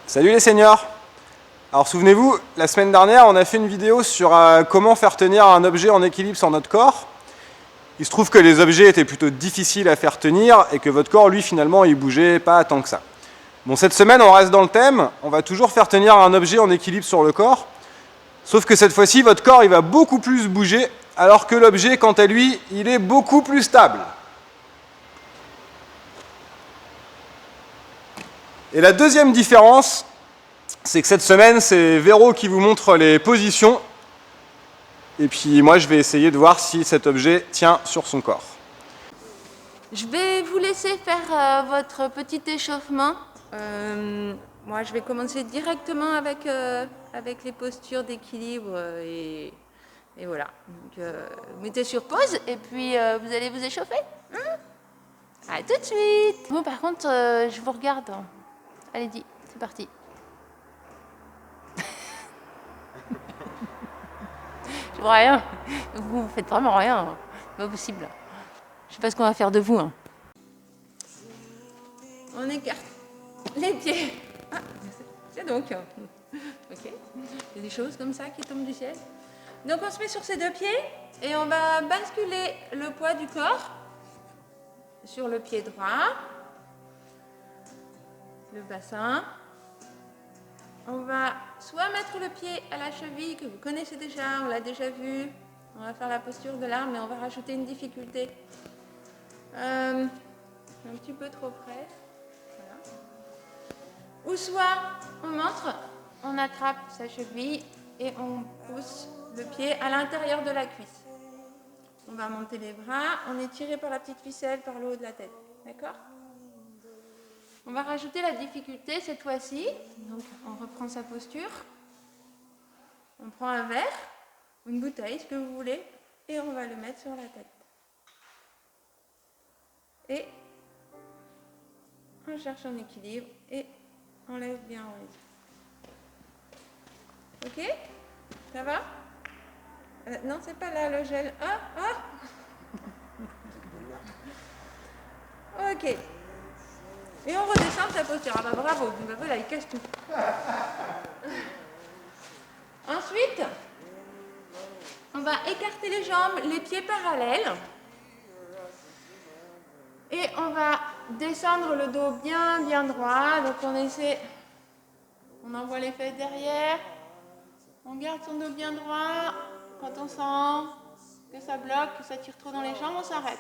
Salut les seniors. Alors souvenez-vous, la semaine dernière on a fait une vidéo sur comment faire tenir un objet en équilibre sur notre corps. Il se trouve que les objets étaient plutôt difficiles à faire tenir et que votre corps lui finalement il bougeait pas tant que ça. Bon, cette semaine on reste dans le thème, on va toujours faire tenir un objet en équilibre sur le corps, sauf que cette fois-ci votre corps il va beaucoup plus bouger alors que l'objet quant à lui il est beaucoup plus stable. Et la deuxième différence, c'est que cette semaine, c'est Véro qui vous montre les positions. Et puis moi, je vais essayer de voir si cet objet tient sur son corps. Je vais vous laisser faire votre petit échauffement. Moi, je vais commencer directement avec les postures d'équilibre et voilà. Donc, vous mettez sur pause et puis vous allez vous échauffer. À tout de suite. Bon, par contre, je vous regarde. Allez-y, c'est parti. Je vois rien. Vous faites vraiment rien. C'est pas possible. Je sais pas ce qu'on va faire de vous. Hein. On écarte les pieds. Ah, c'est donc. Ok. Il y a des choses comme ça qui tombent du ciel. Donc on se met sur ces deux pieds et on va basculer le poids du corps sur le pied droit. Le bassin. On va soit mettre le pied à la cheville que vous connaissez déjà, on l'a déjà vu. On va faire la posture de l'arme mais on va rajouter une difficulté. Un petit peu trop près. Voilà. Ou soit on montre, on attrape sa cheville et on pousse le pied à l'intérieur de la cuisse. On va monter les bras, on est tiré par la petite ficelle par le haut de la tête. D'accord ? On va rajouter la difficulté cette fois-ci. Donc on reprend sa posture. On prend un verre, une bouteille, ce que vous voulez, et on va le mettre sur la tête. Et on cherche un équilibre et on lève bien en haut. Ok ? Ça va ? Non, c'est pas là le gel. Ok. Et on redescend sa posture. Ah bah bravo, là il cache tout. Ensuite, on va écarter les jambes, les pieds parallèles. Et on va descendre le dos bien droit. Donc on envoie les fesses derrière. On garde son dos bien droit. Quand on sent que ça bloque, que ça tire trop dans les jambes, on s'arrête.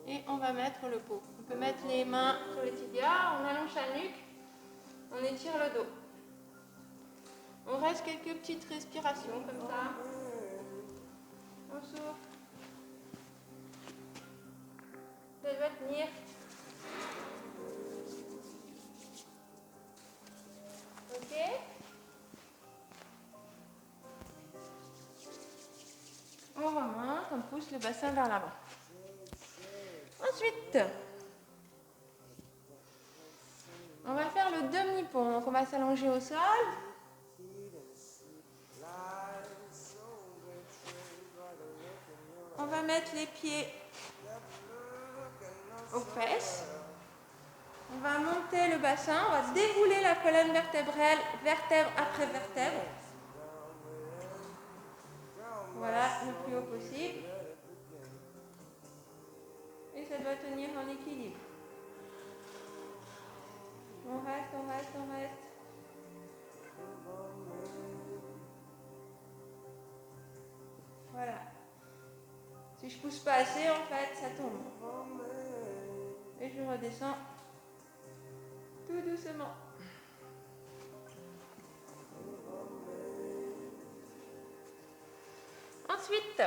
Et on va mettre le pot. On peut mettre les mains sur les tibias, on allonge la nuque, on étire le dos. On reste quelques petites respirations comme ça. On souffle. Ça va tenir. Ok. On remonte, on pousse le bassin vers l'avant. Ensuite, on va faire le demi-pont. Donc on va s'allonger au sol. On va mettre les pieds aux fesses. On va monter le bassin. On va dérouler la colonne vertébrale, vertèbre après vertèbre. Voilà, le plus haut possible. Et ça doit tenir en équilibre. On reste. Voilà. Si je pousse pas assez, en fait, ça tombe. Et je redescends tout doucement. Ensuite,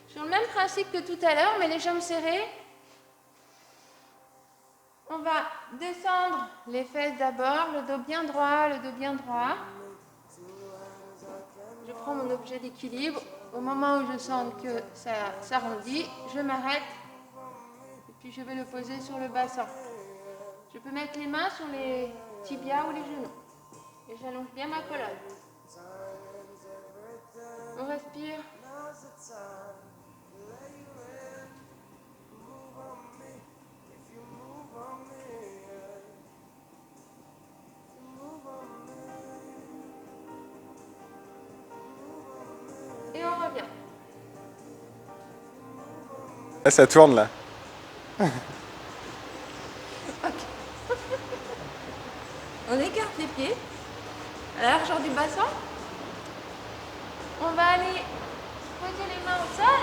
sur le même principe que tout à l'heure, mais les jambes serrées, on va descendre les fesses d'abord, le dos bien droit. Je prends mon objet d'équilibre. Au moment où je sens que ça s'arrondit, je m'arrête et puis je vais le poser sur le bassin. Je peux mettre les mains sur les tibias ou les genoux et j'allonge bien ma colonne. On respire. Là, ça tourne, là. On écarte les pieds à la largeur du bassin. On va aller poser les mains au sol.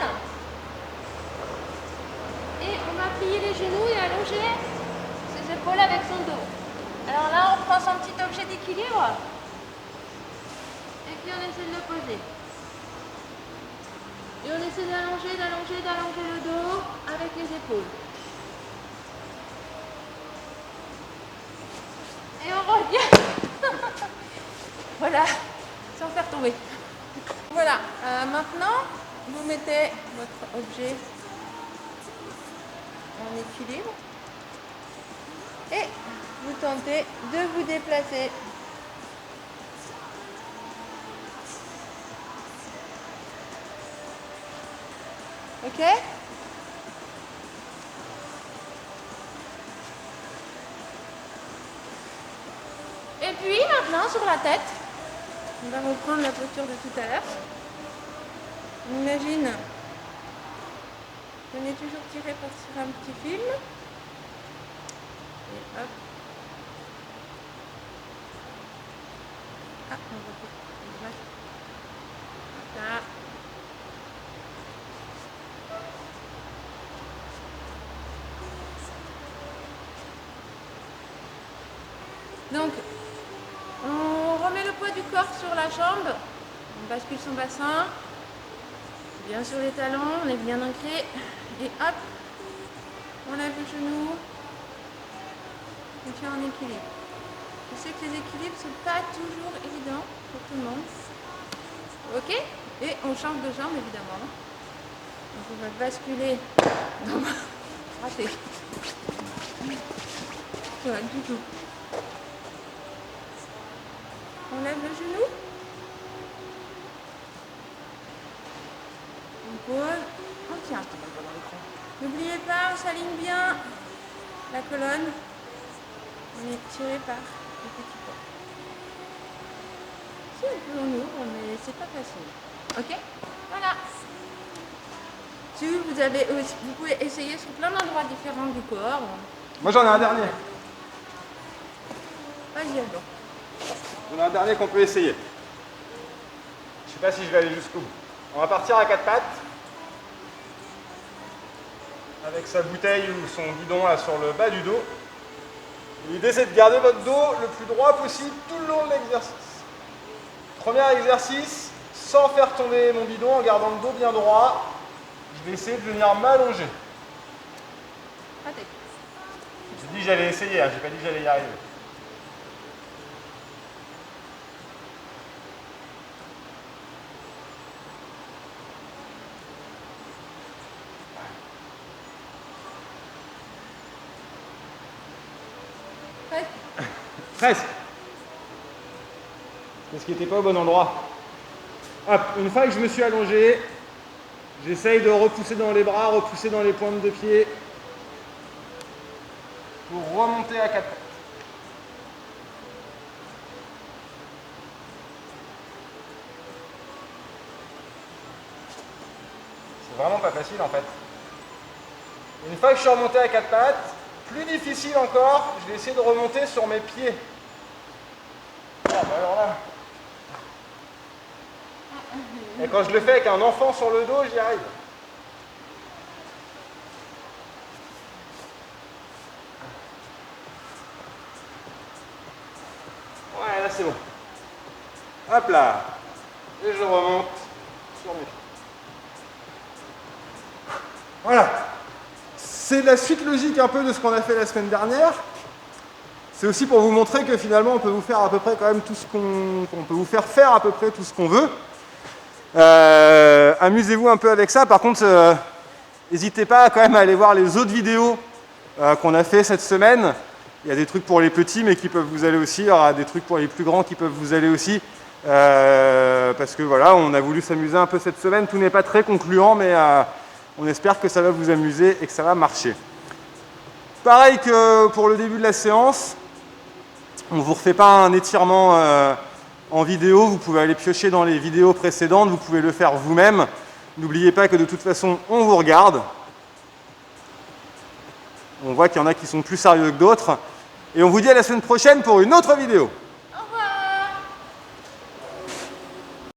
Et on va plier les genoux et allonger ses épaules avec son dos. Alors là, on prend son petit objet d'équilibre. Et puis on essaie de le poser. Et on essaie d'allonger le dos avec les épaules. Et on revient. Voilà, sans faire tomber. Voilà, maintenant, vous mettez votre objet en équilibre. Et vous tentez de vous déplacer. Ok? Et puis maintenant sur la tête, on va reprendre la posture de tout à l'heure. On imagine, venez toujours tirer sur un petit film. Et hop. Ah, on va voilà. Donc, on remet le poids du corps sur la jambe, on bascule son bassin, bien sur les talons, on est bien ancré, et hop, on lève le genou, on tient en équilibre. Je sais que les équilibres ne sont pas toujours évidents pour tout le monde. Ok? Et on change de jambe évidemment. Donc on va basculer. Raté. Voilà, du tout. On lève le genou. On pose. On tient. N'oubliez pas, on s'aligne bien la colonne. On est tiré par les petits poids. C'est un peu en ouvre, mais c'est pas facile. Ok? Voilà. Si vous pouvez essayer sur plein d'endroits différents du corps. Moi, j'en ai un dernier. Vas-y, alors. J'en ai un dernier qu'on peut essayer. Je sais pas si je vais aller jusqu'au bout. On va partir à quatre pattes. Avec sa bouteille ou son bidon là sur le bas du dos. L'idée, c'est de garder votre dos le plus droit possible tout le long de l'exercice. Premier exercice, sans faire tomber mon bidon, en gardant le dos bien droit, je vais essayer de venir m'allonger. J'ai dit que j'allais essayer, hein, j'ai pas dit que j'allais y arriver. Presque. Parce qu'il n'était pas au bon endroit. Hop, une fois que je me suis allongé, j'essaye de repousser dans les bras, repousser dans les pointes de pied pour remonter à quatre pattes. C'est vraiment pas facile en fait. Une fois que je suis remonté à quatre pattes, plus difficile encore, je vais essayer de remonter sur mes pieds. Ah, bah alors là. Et quand je le fais avec un enfant sur le dos, j'y arrive. Ouais, là c'est bon. Hop là. Et je remonte sur mes pieds. Voilà. C'est la suite logique un peu de ce qu'on a fait la semaine dernière. C'est aussi pour vous montrer que finalement on peut vous faire à peu près quand même tout ce qu'on peut vous faire faire à peu près tout ce qu'on veut. Amusez-vous un peu avec ça. Par contre, n'hésitez pas quand même à aller voir les autres vidéos qu'on a fait cette semaine. Il y a des trucs pour les petits mais qui peuvent vous aller aussi. Il y aura des trucs pour les plus grands qui peuvent vous aller aussi. Parce que voilà, on a voulu s'amuser un peu cette semaine. Tout n'est pas très concluant, mais on espère que ça va vous amuser et que ça va marcher. Pareil que pour le début de la séance, on ne vous refait pas un étirement en vidéo, vous pouvez aller piocher dans les vidéos précédentes, vous pouvez le faire vous-même. N'oubliez pas que de toute façon, on vous regarde. On voit qu'il y en a qui sont plus sérieux que d'autres. Et on vous dit à la semaine prochaine pour une autre vidéo.